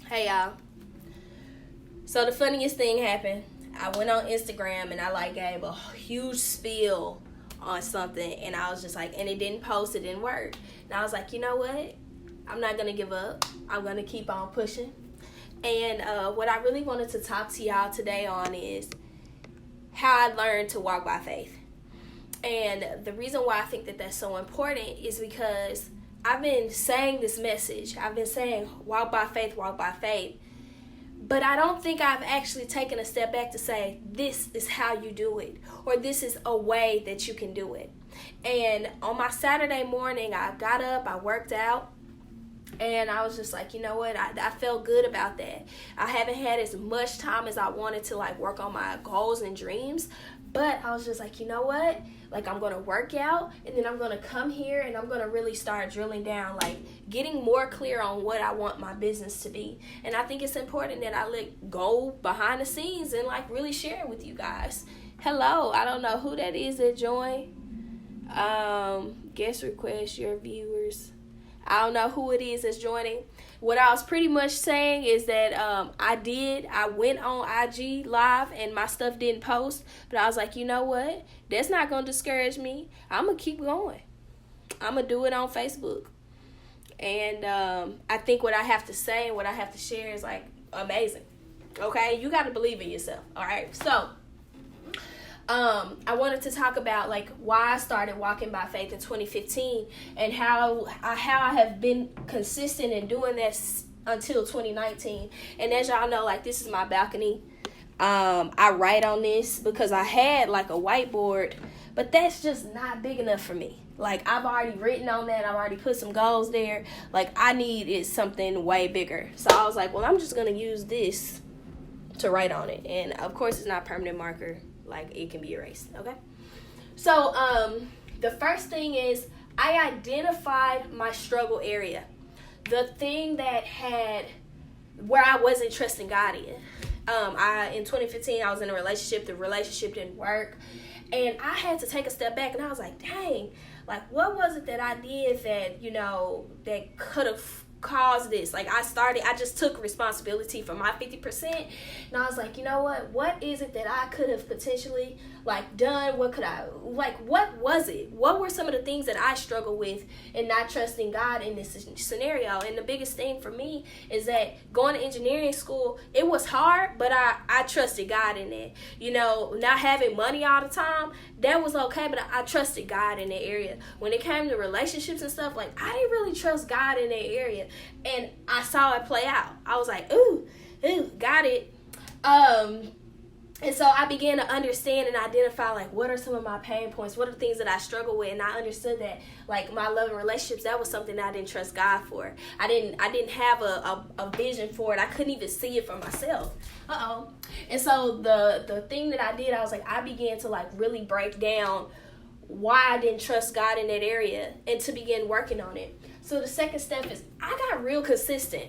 Hey y'all. So the funniest thing happened. I went on Instagram and I gave a huge spiel on something, and I was just and it didn't post, it didn't work. And I was like, you know what? I'm not gonna give up. I'm gonna keep on pushing. And what I really wanted to talk to y'all today on is how I learned to walk by faith. And the reason why I think that that's so important is because I've been saying this message. I've been saying walk by faith, walk by faith. But I don't think I've actually taken a step back to say this is how you do it, or this is a way that you can do it. And on my Saturday morning, I got up, I worked out, and I was just like, you know what, I felt good about that. I haven't had as much time as I wanted to work on my goals and dreams, but I was just like, you know what, I'm going to work out, and then I'm going to come here and I'm going to really start drilling down, getting more clear on what I want my business to be. And I think it's important that I go behind the scenes and really share it with you guys. Hello, I don't know who that is that joined. Guest request, your viewers. I don't know who it is that's joining. What I was pretty much saying is that I went on IG live and my stuff didn't post, but I was like, you know what? That's not going to discourage me. I'm going to keep going. I'm going to do it on Facebook. And I think what I have to say and what I have to share is amazing. Okay? You got to believe in yourself. All right? So I wanted to talk about why I started walking by faith in 2015 and how I have been consistent in doing this until 2019. And as y'all know, this is my balcony. I write on this because I had a whiteboard, but that's just not big enough for me. I've already written on that. I've already put some goals there. I need is something way bigger. So I was like, well, I'm just going to use this to write on it. And of course, it's not permanent marker. It can be erased, okay? So, the first thing is I identified my struggle area. The thing where I wasn't trusting God in. In 2015, I was in a relationship. The relationship didn't work. And I had to take a step back, and I was like, dang, what was it that I did that, that could have caused this? I just took responsibility for my 50%, and I was like, you know what is it that I could have potentially done? What could I what was it? What were some of the things that I struggled with in not trusting God in this scenario? And the biggest thing for me is that going to engineering school, it was hard, but I trusted God in it. Not having money all the time, that was okay, but I trusted God in that area. When it came to relationships and stuff, I didn't really trust God in that area. And I saw it play out. I was like, ooh, got it. And so I began to understand and identify, what are some of my pain points? What are the things that I struggle with? And I understood that, my love and relationships, that was something that I didn't trust God for. I didn't have a vision for it. I couldn't even see it for myself. And so the thing that I did, I was I began to, really break down why I didn't trust God in that area and to begin working on it. So the second step is I got real consistent.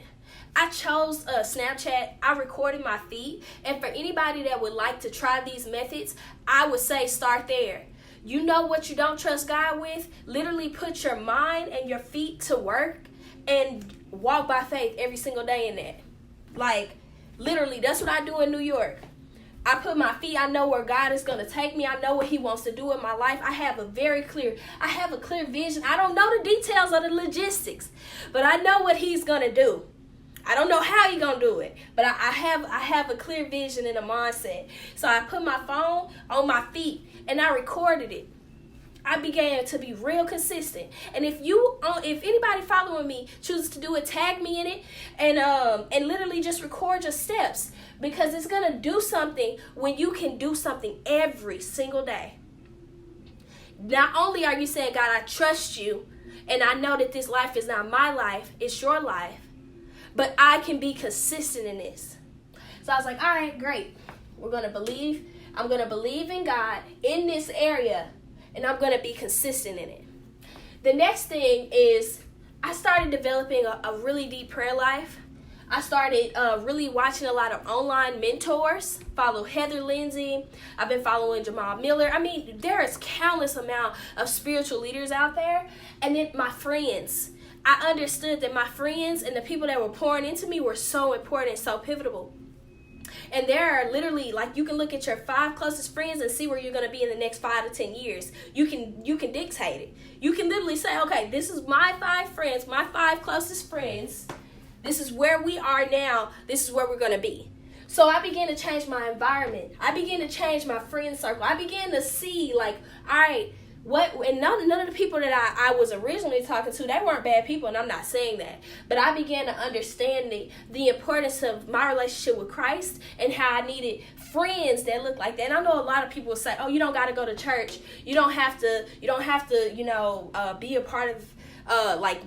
I chose Snapchat. I recorded my feet. And for anybody that would like to try these methods, I would say start there. You know what you don't trust God with? Literally put your mind and your feet to work and walk by faith every single day in that. Literally, that's what I do in New York. I put my feet, I know where God is going to take me. I know what he wants to do in my life. I have a clear vision. I don't know the details of the logistics, but I know what he's going to do. I don't know how he's going to do it, but I have a clear vision and a mindset. So I put my phone on my feet and I recorded it. I began to be real consistent. And if anybody following me chooses to do it, tag me in it and literally just record your steps, because it's going to do something when you can do something every single day. Not only are you saying, God, I trust you, and I know that this life is not my life, it's your life, but I can be consistent in this. So I was like, all right, great. I'm going to believe in God in this area, and I'm going to be consistent in it. The next thing is I started developing a really deep prayer life. I started really watching a lot of online mentors. Follow Heather Lindsay. I've been following Jamal Miller. There is countless amount of spiritual leaders out there. And then my friends. I understood that my friends and the people that were pouring into me were so important, so pivotal. And there are literally, like, you can look at your 5 closest friends and see where you're going to be in the next 5 to 10 years. You can dictate it. You can literally say, okay, this is my 5 friends, my 5 closest friends. This is where we are now. This is where we're going to be. So I began to change my environment. I began to change my friend circle. I began to see, like, all right, and none of the people that I was originally talking to, they weren't bad people, and I'm not saying that. But I began to understand the importance of my relationship with Christ and how I needed friends that look like that. And I know a lot of people say, oh, you don't got to go to church. You don't have to, be a part of,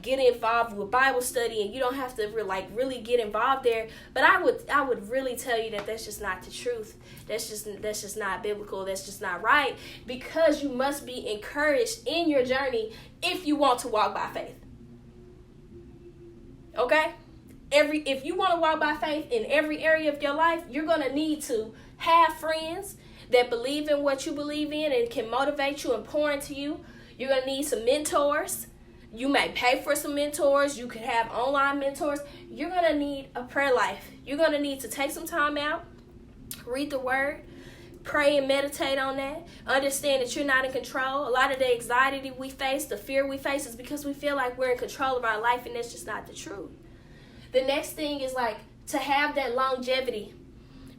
get involved with Bible study, and you don't have to really get involved there. But I would really tell you that that's just not the truth. That's just not biblical. That's just not right, because you must be encouraged in your journey if you want to walk by faith. Okay? If you want to walk by faith in every area of your life, you're going to need to have friends that believe in what you believe in and can motivate you and pour into you. You're going to need some mentors. You may pay for some mentors. You could have online mentors. You're going to need a prayer life. You're going to need to take some time out, read the word, pray and meditate on that. Understand that you're not in control. A lot of the anxiety we face, the fear we face, is because we feel like we're in control of our life, and that's just not the truth. The next thing is to have that longevity,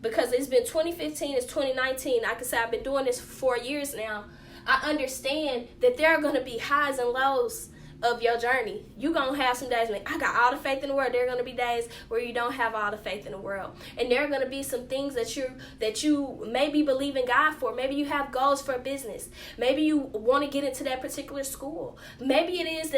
because it's been 2015, it's 2019. I can say I've been doing this for 4 years now. I understand that there are going to be highs and lows of your journey. You're going to have some days when I got all the faith in the world. There are going to be days where you don't have all the faith in the world. And there are going to be some things that you maybe believe in God for. Maybe you have goals for a business. Maybe you want to get into that particular school. Maybe it is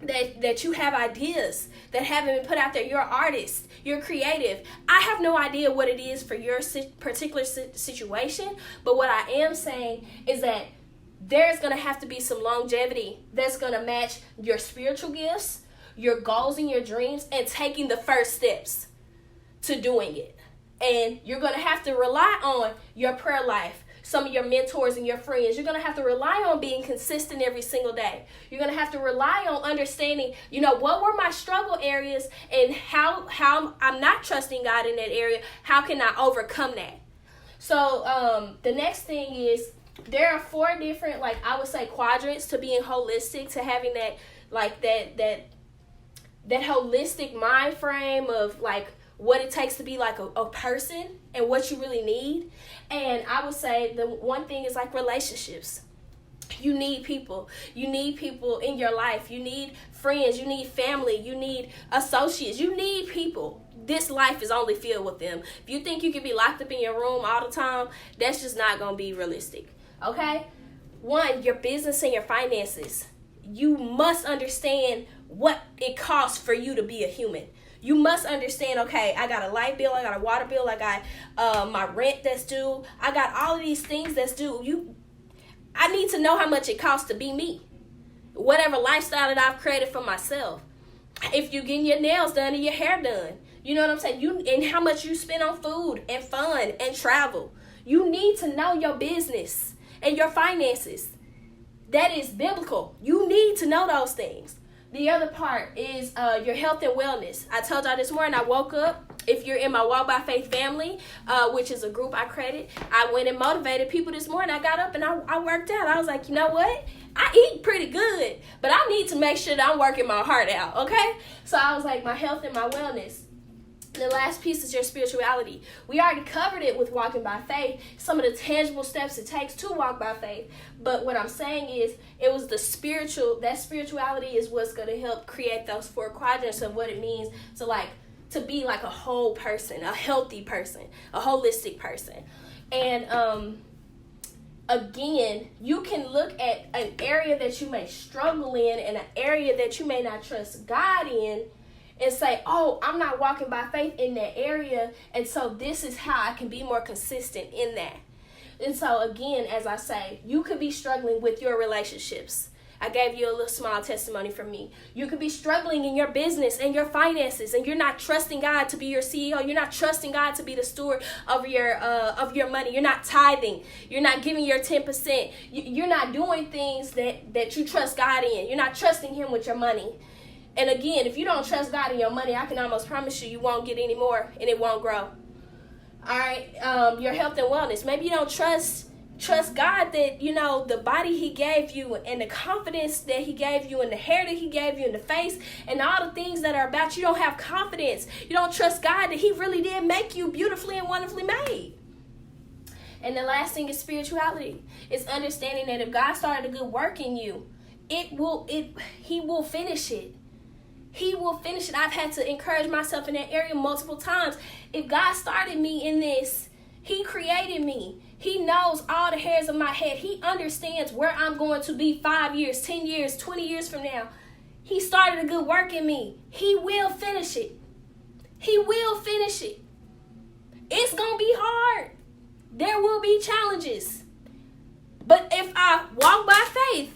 that you have ideas that haven't been put out there. You're an artist. You're creative. I have no idea what it is for your particular situation, but what I am saying is that there's going to have to be some longevity that's going to match your spiritual gifts, your goals and your dreams, and taking the first steps to doing it. And you're going to have to rely on your prayer life, some of your mentors and your friends. You're going to have to rely on being consistent every single day. You're going to have to rely on understanding, what were my struggle areas and how I'm not trusting God in that area. How can I overcome that? So the next thing is, there are 4 different, I would say, quadrants to being holistic, to having that holistic mind frame of what it takes to be a person and what you really need. And I would say the one thing is relationships. You need people. You need people in your life. You need friends. You need family. You need associates. You need people. This life is only filled with them. If you think you can be locked up in your room all the time, that's just not going to be realistic. Okay? 1, your business and your finances. You must understand what it costs for you to be a human. You must understand, okay, I got a light bill, I got a water bill, I got my rent that's due. I got all of these things that's due. I need to know how much it costs to be me. Whatever lifestyle that I've created for myself. If you're getting your nails done and your hair done. You know what I'm saying? And how much you spend on food and fun and travel. You need to know your business and your finances. That is biblical. You need to know those things. The other part is your health and wellness. I told y'all this morning I woke up. If you're in my Walk by Faith family, which is a group I credit, I went and motivated people this morning. I got up and I worked out. I was like, you know what? I eat pretty good, but I need to make sure that I'm working my heart out, okay? So I was like, my health and my wellness. The last piece is your spirituality. We already covered it with walking by faith, some of the tangible steps it takes to walk by faith. But what I'm saying is, it was that spirituality is what's going to help create those 4 quadrants of what it means to be a whole person, a healthy person, a holistic person. And again, you can look at an area that you may struggle in and an area that you may not trust God in, and say, oh, I'm not walking by faith in that area, and so this is how I can be more consistent in that. And so again, as I say, you could be struggling with your relationships. I gave you a little small testimony from me. You could be struggling in your business and your finances, and you're not trusting God to be your CEO. You're not trusting God to be the steward of your money. You're not tithing. You're not giving your 10%. You're not doing things that you trust God in. You're not trusting Him with your money. And again, if you don't trust God in your money, I can almost promise you won't get any more, and it won't grow. All right, your health and wellness. Maybe you don't trust God that, the body He gave you and the confidence that He gave you and the hair that He gave you and the face and all the things that are about you. You don't have confidence. You don't trust God that He really did make you beautifully and wonderfully made. And the last thing is spirituality. It's understanding that if God started a good work in you, He will finish it. He will finish it. I've had to encourage myself in that area multiple times. If God started me in this, He created me. He knows all the hairs of my head. He understands where I'm going to be 5 years, 10 years, 20 years from now. He started a good work in me. He will finish it. He will finish it. It's going to be hard. There will be challenges. But if I walk by faith,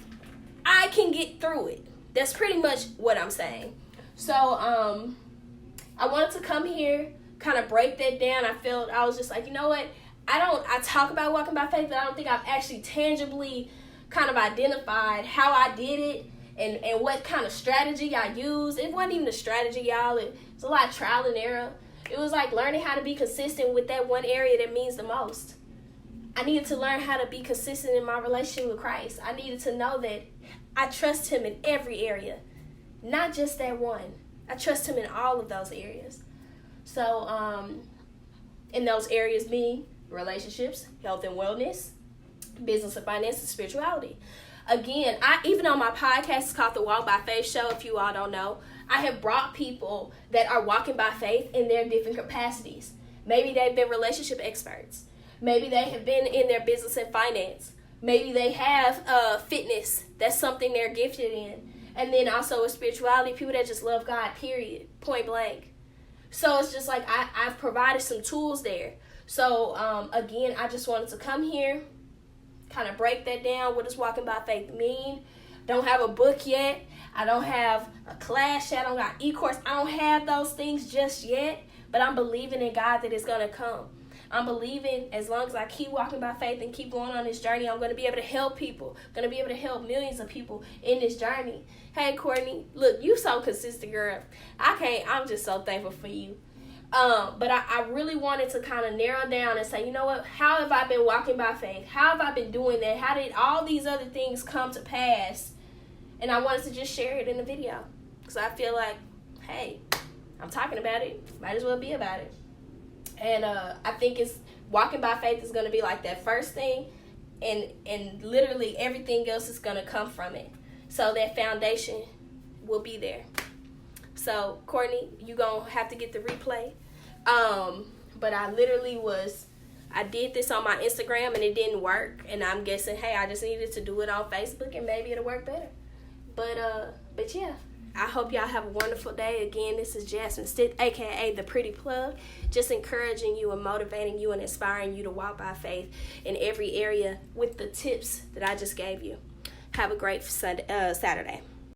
I can get through it. That's pretty much what I'm saying. So I wanted to come here, kind of break that down. I was just like, you know what? I talk about walking by faith, but I don't think I've actually tangibly kind of identified how I did it and what kind of strategy I used. It wasn't even a strategy, y'all. It's a lot of trial and error. It was like learning how to be consistent with that one area that means the most. I needed to learn how to be consistent in my relationship with Christ. I needed to know that I trust Him in every area, not just that one. I trust Him in all of those areas. So in those areas being relationships, health and wellness, business and finance, and spirituality. Again, even on my podcast, it's called the Walk by Faith Show, if you all don't know, I have brought people that are walking by faith in their different capacities. Maybe they've been relationship experts. Maybe they have been in their business and finance. Maybe they have fitness. That's something they're gifted in. And then also with spirituality, people that just love God, period, point blank. So it's just like I've provided some tools there. So, again, I just wanted to come here, kind of break that down. What does walking by faith mean? Don't have a book yet. I don't have a class yet. I don't got e-course. I don't have those things just yet. But I'm believing in God that it's going to come. I'm believing as long as I keep walking by faith and keep going on this journey, I'm going to be able to help people. I'm going to be able to help millions of people in this journey. Hey, Courtney, look, you so consistent, girl. I'm just so thankful for you. But I really wanted to kind of narrow down and say, you know what? How have I been walking by faith? How have I been doing that? How did all these other things come to pass? And I wanted to just share it in the video. Because I feel like, hey, I'm talking about it. Might as well be about it. And I think walking by faith is going to be like that first thing. And literally everything else is going to come from it. So that foundation will be there. So, Courtney, you're going to have to get the replay. But I did this on my Instagram and it didn't work. And I'm guessing, hey, I just needed to do it on Facebook and maybe it'll work better. But yeah, I hope y'all have a wonderful day. Again, this is Jasmine Stitt, a.k.a. The Pretty Plug, just encouraging you and motivating you and inspiring you to walk by faith in every area with the tips that I just gave you. Have a great Saturday.